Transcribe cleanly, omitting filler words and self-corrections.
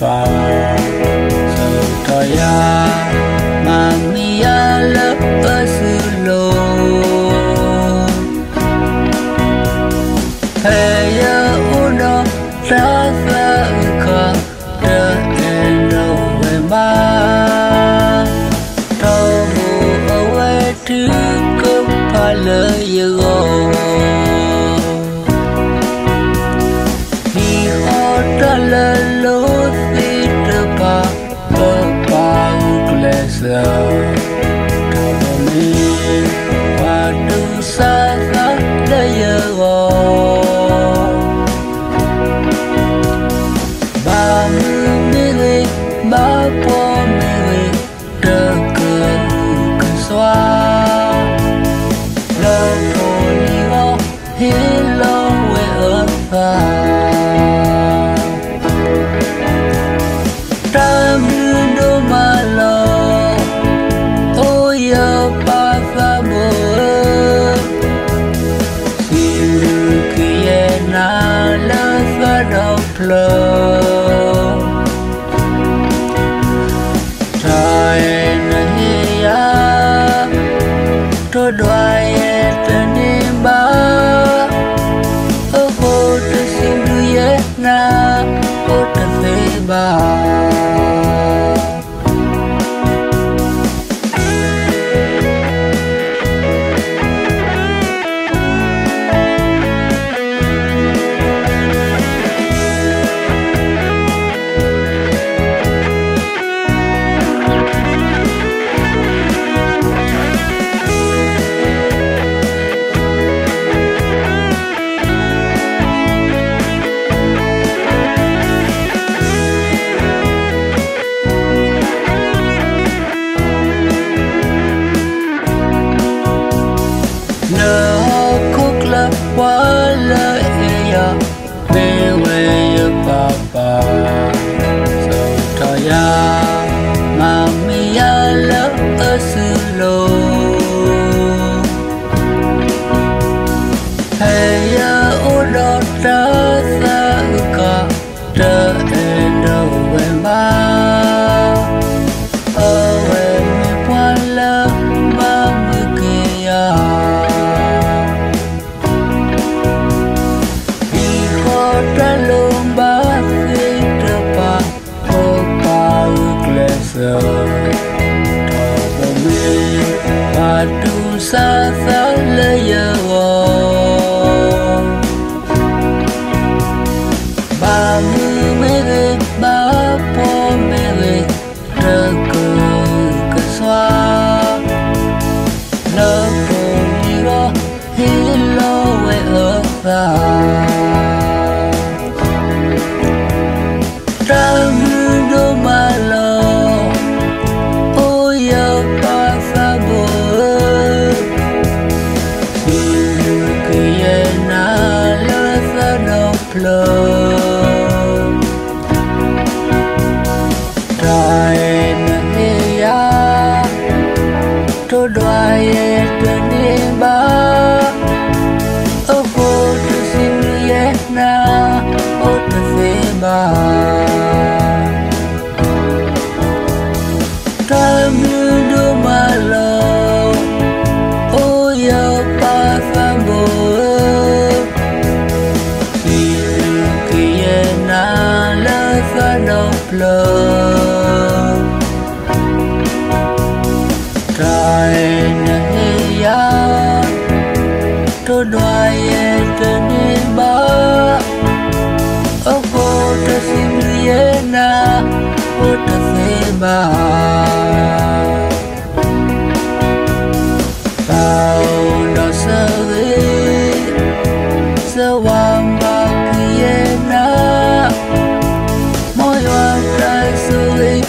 papa so toya mamia la pasulo heya uno rasa ka de endo we ma to away to go pala yo la lo si te pa glesa to me pa tu sa sa de yo ba mi le ba po mi le de que soa lo po ni lo hello we pa to đoài tên đi ba ở vô tư xin đưa yết na ô tư phê ba wala ya bewe papa so toya mami ya la asulo hey ya ulo ta sa ka de endo we ma awe me wala mami ke ya Padu sa sa le yo ba mu me re ba po me re de que soa lo po ni ro hello we fa to đoài tên đi ba ở vô tư xin yết na ô tư phê ba ta như đưa mà lâu ô yo pa fa bo kia na la fa no plo to đoài tên đi ba ở vô tư xin yết na ô tư phê ba tao đó sơ vi sơ hoàng ba kia na mỗi hoàng trai sơ vi